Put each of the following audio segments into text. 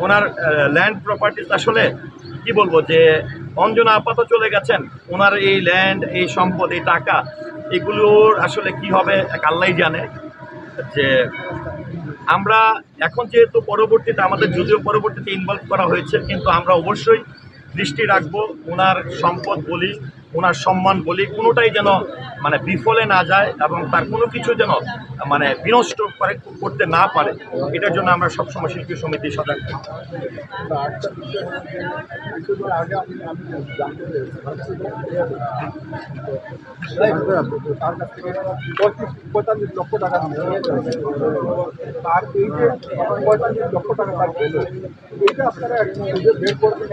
ওনার land properties আসলে কি বলবো যে অঞ্জনা আপাতত চলে গেছেন, ওনার এই ল্যান্ড, এই সম্পদ, এই টাকা, এগুলোর আসলে কি হবে এক আল্লাহই জানে। যে আমরা এখন যেহেতু পরবর্তীতে আমাদের যদিও পরবর্তীতে ইনভলভ করা হয়েছে, কিন্তু আমরা অবশ্যই দৃষ্টি রাখবো ওনার সম্পদ বলি, ওনার সম্মান বলি, কোনোটাই যেন মানে বিফলে না যায় এবং তার কোনো কিছু যেন মানে বিনষ্ট করতে না পারে। এটার জন্য আমরা সবসময় শিল্পী সমিতি সজাগ থাকি। তার কাছ থেকে 45 লক্ষ টাকা তার এই যে 45 লক্ষ টাকা তার পেল, এটা আপনারা খুঁজে বের করবেন।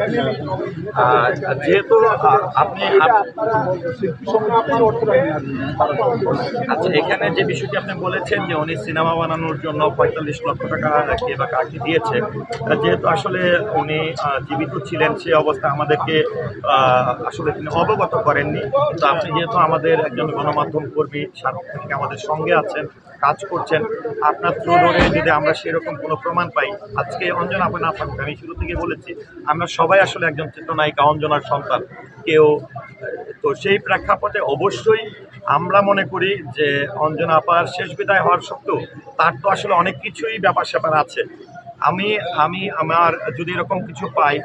যেহেতু আপনি আপনারা শিল্পী সমিতি আপনার অর্থটা নিয়ে আসবেন। আচ্ছা, এখানে যে বিষয়টি আপনি বলেছেন যে উনি সিনেমা বানানোর জন্য 45 লক্ষ টাকা কে বা কাকে দিয়েছে, যেহেতু আসলে উনি জীবিত ছিলেন সে অবস্থা আমাদেরকে আসলে তিনি অবগত করেননি। তো আপনি যেহেতু আমাদের একজন গণমাধ্যম কর্মী, সারা থেকে আমাদের সঙ্গে আছেন, কাজ করছেন, আপনার থ্রু ধরে যদি আমরা সেরকম কোনো প্রমাণ পাই, আজকে অঞ্জনা আপা না থাকুক, আমি শুরু থেকে বলেছি আমরা সবাই আসলে একজন চিত্রনায়িকা অঞ্জনার সন্তান কেউ। তো সেই প্রেক্ষাপটে অবশ্যই আমরা মনে করি যে অঞ্জনা আপার শেষ বিদায় হওয়ার সত্ত্বেও তার তো আসলে অনেক কিছুই ব্যাপার স্যাপার আছে। আমি আমি আমার যদি এরকম কিছু পাই,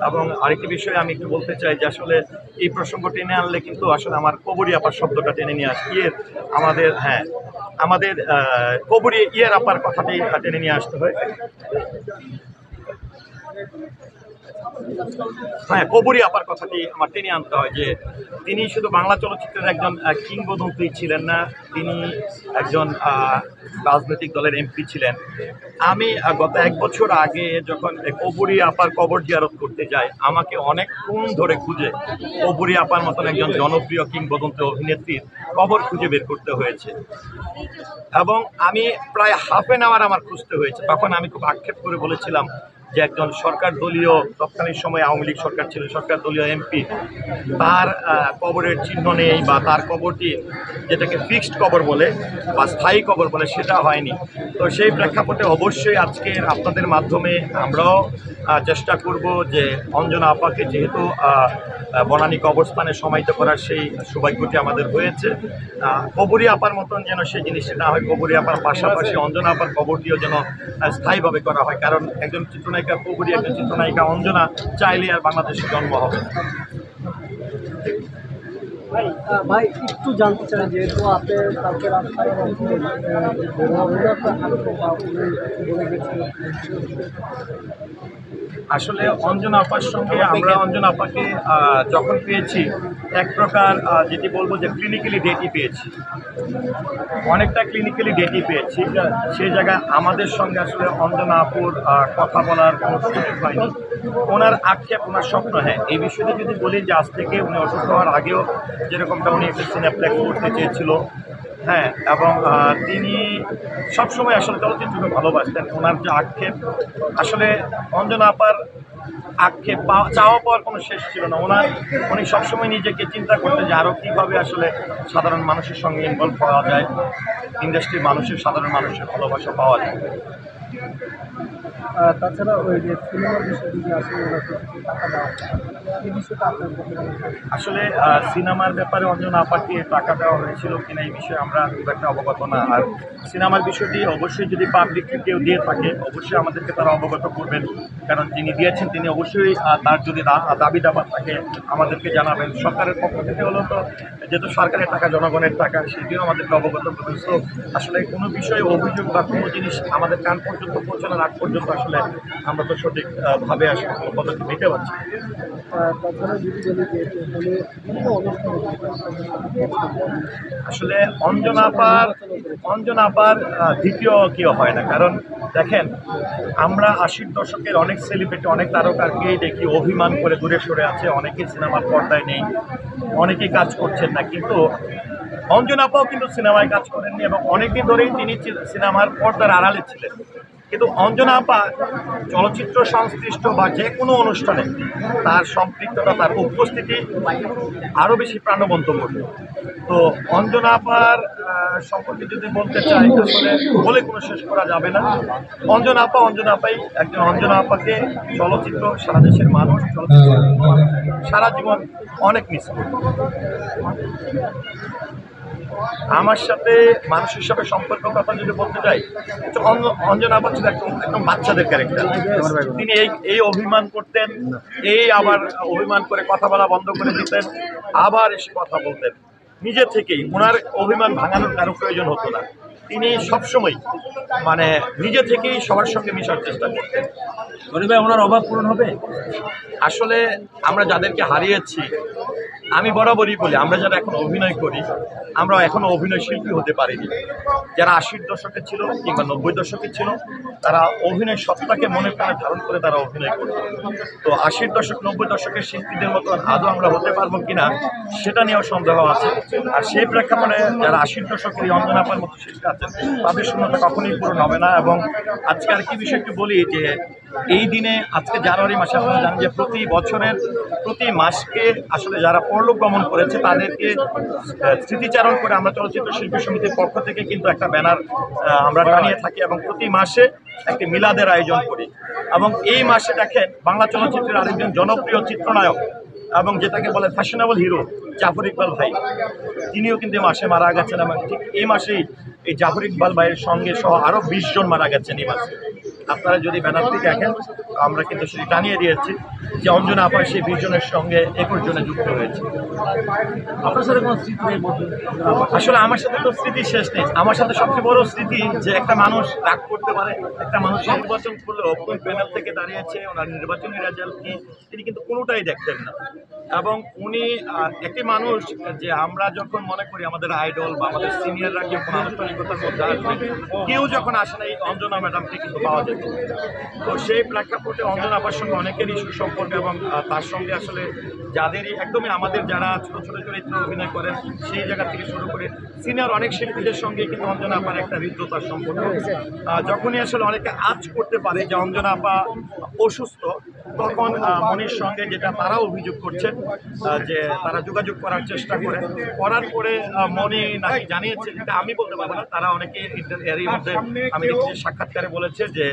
এবং আরেকটি বিষয় আমি একটু বলতে চাই যে আসলে এই প্রসঙ্গ টেনে আনলে কিন্তু আসলে আমার কবরী আপার শব্দটা টেনে নিয়ে আসে আমাদের, হ্যাঁ, আমাদের কবরী আপার কথাটি টেনে নিয়ে আসতে হয়। হ্যাঁ, কবরী আপার কথাটি আমার টেনে আনতে হয় যে তিনি শুধু বাংলা চলচ্চিত্রের একজন কিংবদন্তি ছিলেন না, তিনি একজন রাজনৈতিক দলের এমপি ছিলেন। আমি গত 1 বছর আগে যখন কবরী আপার কবর জিয়ারত করতে যাই, আমাকে অনেকক্ষণ ধরে খুঁজে কবরী আপার মতন একজন জনপ্রিয় কিংবদন্তি অভিনেত্রীর কবর খুঁজে বের করতে হয়েছে, এবং আমি প্রায় হাফ অ্যান আওয়ার আমার খুঁজতে হয়েছে। তখন আমি খুব আক্ষেপ করে বলেছিলাম যে একজন সরকার দলীয়, তৎকালীন সময় আওয়ামী লীগ সরকার ছিল, সরকার দলীয় এমপি, তার কবরের চিহ্ন নেই বা তার কবরটি যেটাকে ফিক্সড কবর বলে বা স্থায়ী কবর বলে সেটা হয়নি। তো সেই প্রেক্ষাপটে অবশ্যই আজকের আপনাদের মাধ্যমে আমরাও চেষ্টা করব যে অঞ্জনা আপাকে যেহেতু বনানী কবরস্থানে সমাহিত করার সেই সৌভাগ্যটি আমাদের হয়েছে, কবরী আপার মতন যেন সেই জিনিসটি না হয়। কবরী আপার পাশাপাশি অঞ্জনা আপার কবরটিও যেন স্থায়ীভাবে করা হয়, কারণ একজন চিত্রনায়িকা কবরী, একজন চিত্রনায়িকা অঞ্জনা চাইলে আর বাংলাদেশে জন্ম হবে না। ভাই একটু জানতে চাই, যেহেতু আপনি কালকে রাস্তায় আসলে অঞ্জনা আপার সঙ্গে আমরা অঞ্জনা আপাকে যখন পেয়েছি এক প্রকার যেটি বলবো যে ক্লিনিক্যালি ডেটই পেয়েছি, অনেকটা ক্লিনিক্যালি ডেটই পেয়েছি। সেই জায়গায় আমাদের সঙ্গে আসলে অঞ্জনা আপুর কথা বলার কোনো সুযোগ হয়নি। ওনার আক্ষেপ, ওনার স্বপ্ন, হ্যাঁ, এই বিষয়টি যদি বলি যে আজ থেকে উনি অসুস্থ হওয়ার আগেও যেরকমটা উনি একটা সিনেপ্লেক্স করতে চেয়েছিল, হ্যাঁ, এবং তিনি সবসময় আসলে চলচ্চিত্রকে ভালোবাসতেন। ওনার যে আক্ষেপ, আসলে অঞ্জনা আপার আক্ষেপ চাওয়া পাওয়ার কোনো শেষ ছিল না। উনি সবসময় নিজেকে চিন্তা করতেন যে আরও কীভাবে আসলে সাধারণ মানুষের সঙ্গে ইনভলভ করা যায়, ইন্ডাস্ট্রির মানুষের, সাধারণ মানুষের ভালোবাসা পাওয়া যায়। তাছাড়া ওই যে সিনেমার বিষয়ে যদি আসলে টাকা দেওয়া এই বিষয়টা আপনার আসলে সিনেমার ব্যাপারে অঞ্জনা আপাকে টাকা দেওয়া হয়েছিল কিনা এই বিষয়ে আমরা খুব একটা অবগত না। আর সিনেমার বিষয়টি অবশ্যই যদি পাবলিককে কেউ দিয়ে থাকে অবশ্যই আমাদেরকে তারা অবগত করবেন, কারণ যিনি দিয়েছেন তিনি অবশ্যই তার যদি দাবি দাবা থাকে আমাদেরকে জানাবেন। সরকারের পক্ষ থেকে হলেও তো যেহেতু সরকারের টাকা, জনগণের টাকা, সেটিও আমাদেরকে অবগত করবেন। তো আসলে কোনো বিষয়ে অভিযোগ বা কোনো জিনিস আমাদের কান পর্যন্ত পৌঁছানোর আগ পর্যন্ত আসলে আমরা তো সঠিকভাবে আসলে কোনো পদক্ষেপ নিতে পারছি। তাছাড়া যদি বলি যে বিভিন্ন আসলে অঞ্জনা আপার দ্বিতীয় কেউ হয় না, কারণ দেখেন আমরা 80-র দশকের অনেক সেলিব্রিটি, অনেক তারকাকেই দেখি অভিমান করে দূরে সরে আছে, অনেকেই সিনেমার পর্দায় নেই, অনেকেই কাজ করছেন না, কিন্তু অঞ্জনা আপাও কিন্তু সিনেমায় কাজ করেননি এবং অনেকদিন ধরেই তিনি সিনেমার পর্দার আড়ালে ছিলেন। কিন্তু অঞ্জনা আপা চলচ্চিত্র সংশ্লিষ্ট বা যে কোনো অনুষ্ঠানে তার সম্পৃক্ততা, তার উপস্থিতি আরও বেশি প্রাণবন্ত করত। তো অঞ্জনা আপার সম্পর্কে যদি বলতে চাই, আসলে বলে কোনো শেষ করা যাবে না। অঞ্জনা আপাই একজন। অঞ্জনা আপাকে চলচ্চিত্র, সারা দেশের মানুষ চলচ্চিত্র সারা জীবন অনেক মিস করবে। আমার সাথে মানুষ হিসাবে সম্পর্কের কথা যদি বলতে চাই, অঞ্জনা আপা ছিল একদম বাচ্চাদের ক্যারেক্টার। তিনি এই অভিমান করতেন, আবার অভিমান করে কথা বলা বন্ধ করে দিতেন, আবার এসে কথা বলতেন নিজে থেকেই। ওনার অভিমান ভাঙানোর কারো প্রয়োজন হতো না। তিনি সবসময় মানে নিজে থেকেই সবার সঙ্গে মিশার চেষ্টা করতেন। ওনার অভাব পূরণ হবে। আসলে আমরা যাদেরকে হারিয়েছি, আমি বরাবরই বলি, আমরা যারা এখন অভিনয় করি, আমরা এখনো অভিনয় শিল্পী হতে পারিনি। যারা 80-র দশকে ছিল কিংবা 90-র দশকে ছিল, তারা অভিনয় সত্তাকে মনে প্রাণে ধারণ করে তারা অভিনয় করত। তো 80-র দশক 90-র দশকের শিল্পীদের মতো আদৌ আমরা হতে পারবো কিনা সেটা নিয়েও সন্দেহ আছে। আর সেই প্রেক্ষাপটে যারা 80-র দশকের এই অঞ্জনা আপার মতো শিল্পী আছেন, তাদের শূন্যতা কখনোই পূরণ হবে না। এবং আজকে আর কি বিষয় একটু বলি যে এই দিনে, আজকে জানুয়ারি মাসে আপনারা জানেন যে প্রতি বছরের প্রতি মাসকে আসলে যারা পরলোক গমন করেছে তাদেরকে স্মৃতিচারণ করে আমরা চলচ্চিত্র শিল্পী সমিতির পক্ষ থেকে কিন্তু একটা ব্যানার আমরা টানিয়ে থাকি এবং প্রতি মাসে একটি মিলাদের আয়োজন করি। এবং এই মাসে দেখেন বাংলা চলচ্চিত্রের আরেকজন জনপ্রিয় চিত্রনায়ক এবং যেটাকে বলে ফ্যাশনেবল হিরো জাফর ইকবাল ভাই, তিনিও কিন্তু এই মাসে মারা গেছেন। এবং ঠিক এই মাসেই এই জাফর ইকবাল ভাইয়ের সঙ্গে সহ আরও 20 জন মারা গেছেন এই মাসে। আপনারা যদি ব্যানারটি দেখেন, আমরা কিন্তু সেটি টানিয়ে দিয়েছি যে অঞ্জনা আপা সেই 20 জনের সঙ্গে 21 জনে যুক্ত হয়েছে। আপনার সাথে কোনো স্মৃতি নেই? আসলে আমার সাথে তো স্মৃতি শেষ নেই। আমার সাথে সবচেয়ে বড় স্মৃতি যে একটা মানুষ রাগ করতে পারে, একটা মানুষ নির্বাচন করলে কোন প্যানেল থেকে দাঁড়িয়েছে, ওনার নির্বাচনী রেজাল্ট কি, তিনি কিন্তু কোনোটাই দেখতেন না। এবং উনি একটি মানুষ যে আমরা যখন মনে করি আমাদের আইডল বা আমাদের সিনিয়ররা কেউ কোনো আনুষ্ঠানিকতার মধ্যে আসবে, কেউ যখন আসে না, এই অঞ্জনা ম্যাডামকে কিন্তু পাওয়া যেত। তো সেই প্রেক্ষাপটে অঞ্জনা আপার সঙ্গে অনেকেরই সুসম্পর্ক এবং তার সঙ্গে আসলে যাদেরই একদমই আমাদের যারা ছোটো ছোটো চরিত্রে অভিনয় করেন সেই জায়গা থেকে শুরু করে সিনিয়র অনেক শিল্পীদের সঙ্গে কিন্তু অঞ্জনা আপার একটা হৃদ্যতার সম্পর্ক। যখনই আসলে অনেকে আজ করতে পারে যে অঞ্জনা আপা অসুস্থ, তখন মনির সঙ্গে যেটা তারা অভিযোগ করছেন যে তারা যোগাযোগ করার চেষ্টা করার পরে মনি নাকি জানিয়েছে, যেটা আমি বলতে পারবো না, তারা অনেকে এরই মধ্যে আমি দেখছি সাক্ষাৎকারে বলেছে যে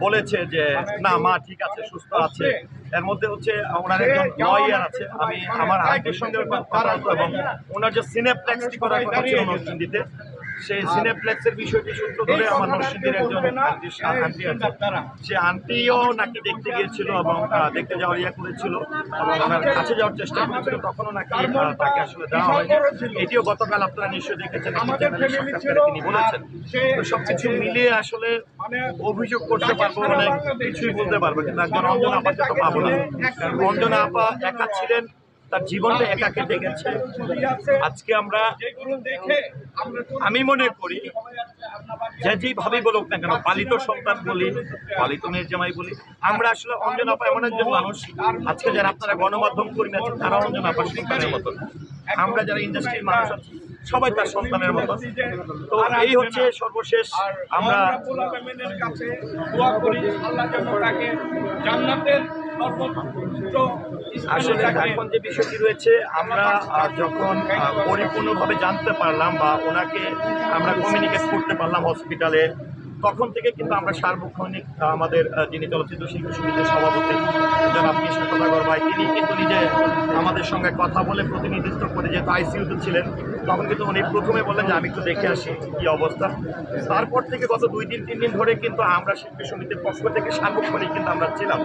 বলেছে যে না, মা ঠিক আছে, সুস্থ আছে। এর মধ্যে হচ্ছে ওনার একজন লয়ার আছে, আমি আমার আরেকটির সঙ্গে কথা হতো এবং ওনার যে সিনেপ্লেক্সটি করার কথা ছিল নরসিংদীতে, সেই সিনেপ্লেক্সের বিষয়টি সূত্র ধরে আমার নরসিংদীর একজন আন্টি আছে, সে আন্টিও নাকি দেখতে গিয়েছিল এবং দেখতে যাওয়ার করেছিল এবং ওনার কাছে যাওয়ার চেষ্টা করেছিল, তখনও নাকি তাকে আসলে দেওয়া হয়নি। এটিও গতকাল আপনারা নিশ্চয়ই দেখেছেন, সাক্ষাৎকারে তিনি বলেছেন। তো সবকিছু মিলিয়ে আসলে অভিযোগ করতে পারবো, অনেক কিছুই বলতে পারবো, কিন্তু একজন অঞ্জনা আপাকে তো পাবো না। কারণ অঞ্জনা আপা একা ছিলেন, তার জীবনটা একা কেটে গেছে। আজকে আমি মনে করি যে যেভাবেই বলুক না কেন, পালিত সন্তান বলি, পালিত মেয়ের জামাই বলি, আমরা আসলে অঞ্জনা আপা এমন একজন মানুষ, আজকে যারা আপনারা গণমাধ্যম করি না তারা অঞ্জনা আপার সন্তানের মতো, আমরা যারা ইন্ডাস্ট্রির মানুষ আছি সবাই তার সন্তানের মতো। তো এই হচ্ছে সর্বশেষ। আমরা আসলে এখন যে বিষয়টি রয়েছে, আমরা যখন পরিপূর্ণভাবে জানতে পারলাম বা ওনাকে আমরা কমিউনিকেট করতে পারলাম হসপিটালে, তখন থেকে কিন্তু আমরা সার্বক্ষণিক আমাদের যিনি চলচ্চিত্র শিল্পী সমিতির সভাপতি জনাব মিশা সদাগর ভাই, তিনি কিন্তু নিজে আমাদের সঙ্গে কথা বলে প্রতিনিধিত্ব করে, যেহেতু আইসিইউতে ছিলেন, তখন কিন্তু উনি প্রথমে বললেন যে আমি একটু দেখে আসি কী অবস্থা। তারপর থেকে গত 2-3 দিন ধরে কিন্তু আমরা শিল্পী সমিতির পক্ষ থেকে সার্বক্ষণিক কিন্তু আমরা ছিলাম।